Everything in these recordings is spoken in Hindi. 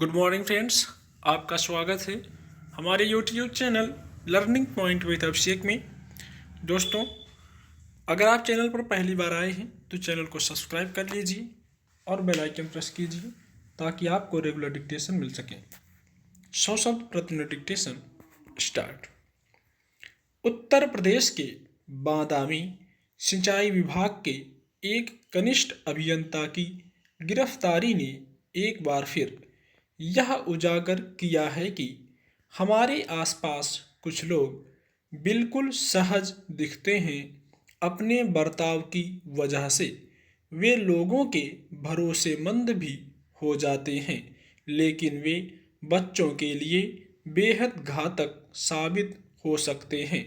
गुड मॉर्निंग फ्रेंड्स, आपका स्वागत है हमारे YouTube channel learning point with Abhishek में। दोस्तों, अगर आप चैनल पर पहली बार आए हैं तो चैनल को सब्सक्राइब कर लीजिए और बेल आइकन प्रेस कीजिए ताकि आपको रेगुलर डिक्टेशन मिल सके। 100 शब्द प्रति minute dictation start. Uttar Pradesh के बांदा में सिंचाई विभाग के एक कनिष्ठ अभियंता की गिरफ्तारी ने एक बार फिर यह उजागर किया है कि हमारे आसपास कुछ लोग बिल्कुल सहज दिखते हैं। अपने बर्ताव की वजह से वे लोगों के भरोसेमंद भी हो जाते हैं, लेकिन वे बच्चों के लिए बेहद घातक साबित हो सकते हैं।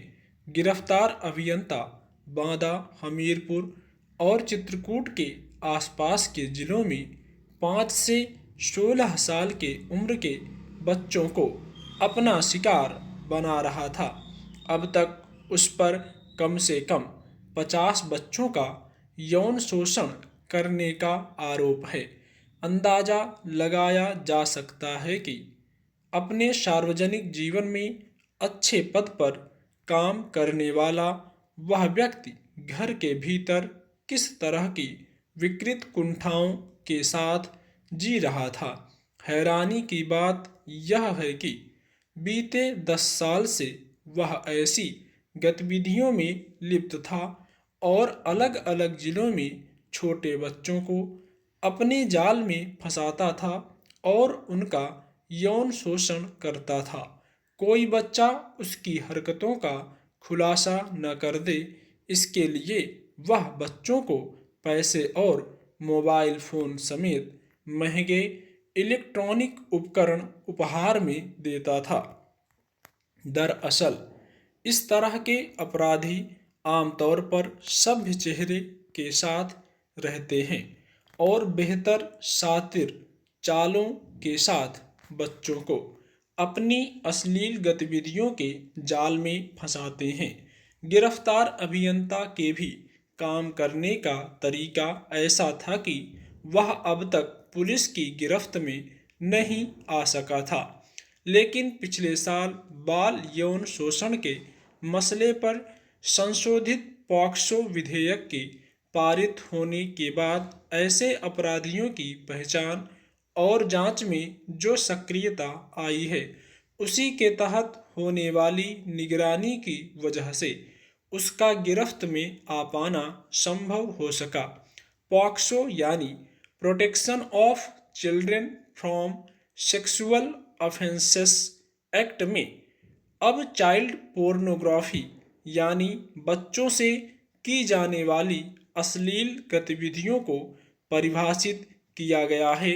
गिरफ्तार अभियंता बांदा, हमीरपुर और चित्रकूट के आसपास के जिलों में 5 से 16 साल के उम्र के बच्चों को अपना शिकार बना रहा था। अब तक उस पर कम से कम 50 बच्चों का यौन शोषण करने का आरोप है। अंदाजा लगाया जा सकता है कि अपने सार्वजनिक जीवन में अच्छे पद पर काम करने वाला वह व्यक्ति घर के भीतर किस तरह की विकृत कुंठाओं के साथ जी रहा था। हैरानी की बात यह है कि बीते 10 साल से वह ऐसी गतिविधियों में लिप्त था और अलग अलग जिलों में छोटे बच्चों को अपने जाल में फंसाता था और उनका यौन शोषण करता था। कोई बच्चा उसकी हरकतों का खुलासा न कर दे, इसके लिए वह बच्चों को पैसे और मोबाइल फोन समेत महंगे इलेक्ट्रॉनिक उपकरण उपहार में देता था। दरअसल इस तरह के अपराधी आमतौर पर सभ्य चेहरे के साथ रहते हैं और बेहतर शातिर चालों के साथ बच्चों को अपनी अश्लील गतिविधियों के जाल में फंसाते हैं। गिरफ्तार अभियंता के भी काम करने का तरीका ऐसा था कि वह अब तक पुलिस की गिरफ्त में नहीं आ सका था, लेकिन पिछले साल बाल यौन शोषण के मसले पर संशोधित पॉक्सो विधेयक के पारित होने के बाद ऐसे अपराधियों की पहचान और जांच में जो सक्रियता आई है, उसी के तहत होने वाली निगरानी की वजह से उसका गिरफ्त में आ पाना संभव हो सका। पॉक्सो यानी protection of children from sexual offences act में अब चाइल्ड पोर्नोग्राफी यानी बच्चों से की जाने वाली अश्लील गतिविधियों को परिभाषित किया गया है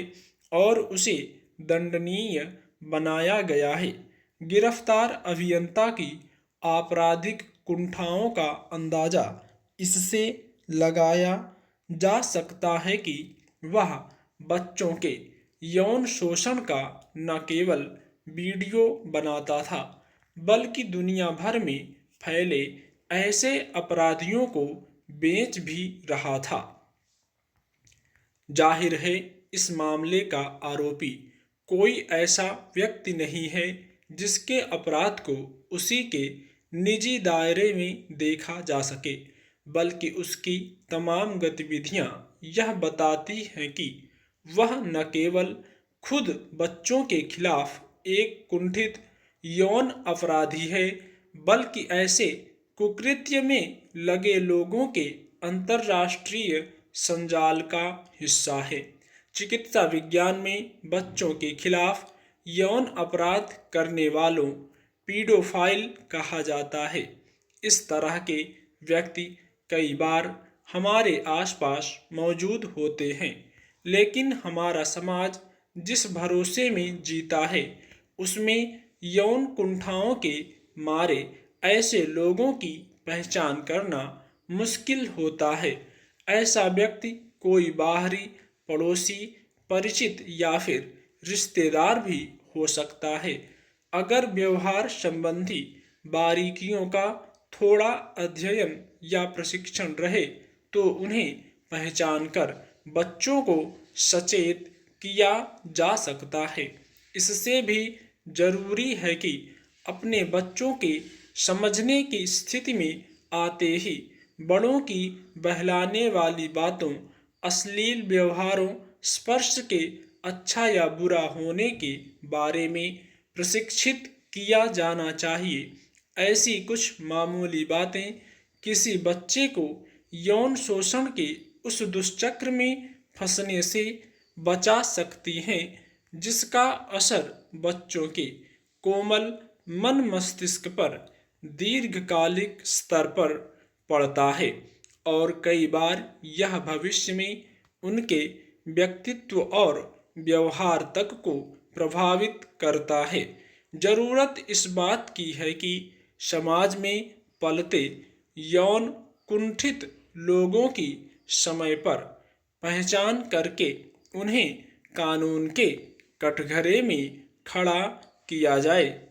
और उसे दंडनीय बनाया गया है। गिरफ्तार अभियंता की आपराधिक कुंठाओं का अंदाजा इससे लगाया जा सकता है कि वह बच्चों के यौन शोषण का न केवल वीडियो बनाता था, बल्कि दुनिया भर में फैले ऐसे अपराधियों को बेच भी रहा था। जाहिर है इस मामले का आरोपी कोई ऐसा व्यक्ति नहीं है जिसके अपराध को उसी के निजी दायरे में देखा जा सके, बल्कि उसकी तमाम गतिविधियां यह बताती हैं कि वह न केवल खुद बच्चों के खिलाफ एक कुंठित यौन अपराधी है, बल्कि ऐसे कुकृत्य में लगे लोगों के अंतर्राष्ट्रीय संजाल का हिस्सा है। चिकित्सा विज्ञान में बच्चों के खिलाफ यौन अपराध करने वालों पीडोफाइल कहा जाता है। इस तरह के व्यक्ति कई बार हमारे आसपास मौजूद होते हैं, लेकिन हमारा समाज जिस भरोसे में जीता है उसमें यौन कुंठाओं के मारे ऐसे लोगों की पहचान करना मुश्किल होता है। ऐसा व्यक्ति कोई बाहरी पड़ोसी, परिचित या फिर रिश्तेदार भी हो सकता है। अगर व्यवहार संबंधी बारीकियों का थोड़ा अध्ययन या प्रशिक्षण रहे तो उन्हें पहचान कर बच्चों को सचेत किया जा सकता है। इससे भी जरूरी है कि अपने बच्चों के समझने की स्थिति में आते ही बड़ों की बहलाने वाली बातों, अश्लील व्यवहारों, स्पर्श के अच्छा या बुरा होने के बारे में प्रशिक्षित किया जाना चाहिए। ऐसी कुछ मामूली बातें किसी बच्चे को यौन शोषण के उस दुष्चक्र में फंसने से बचा सकती हैं जिसका असर बच्चों के कोमल मन मस्तिष्क पर दीर्घकालिक स्तर पर पड़ता है और कई बार यह भविष्य में उनके व्यक्तित्व और व्यवहार तक को प्रभावित करता है। जरूरत इस बात की है कि समाज में पलते यौन कुंठित लोगों की समय पर पहचान करके उन्हें कानून के कटघरे में खड़ा किया जाए।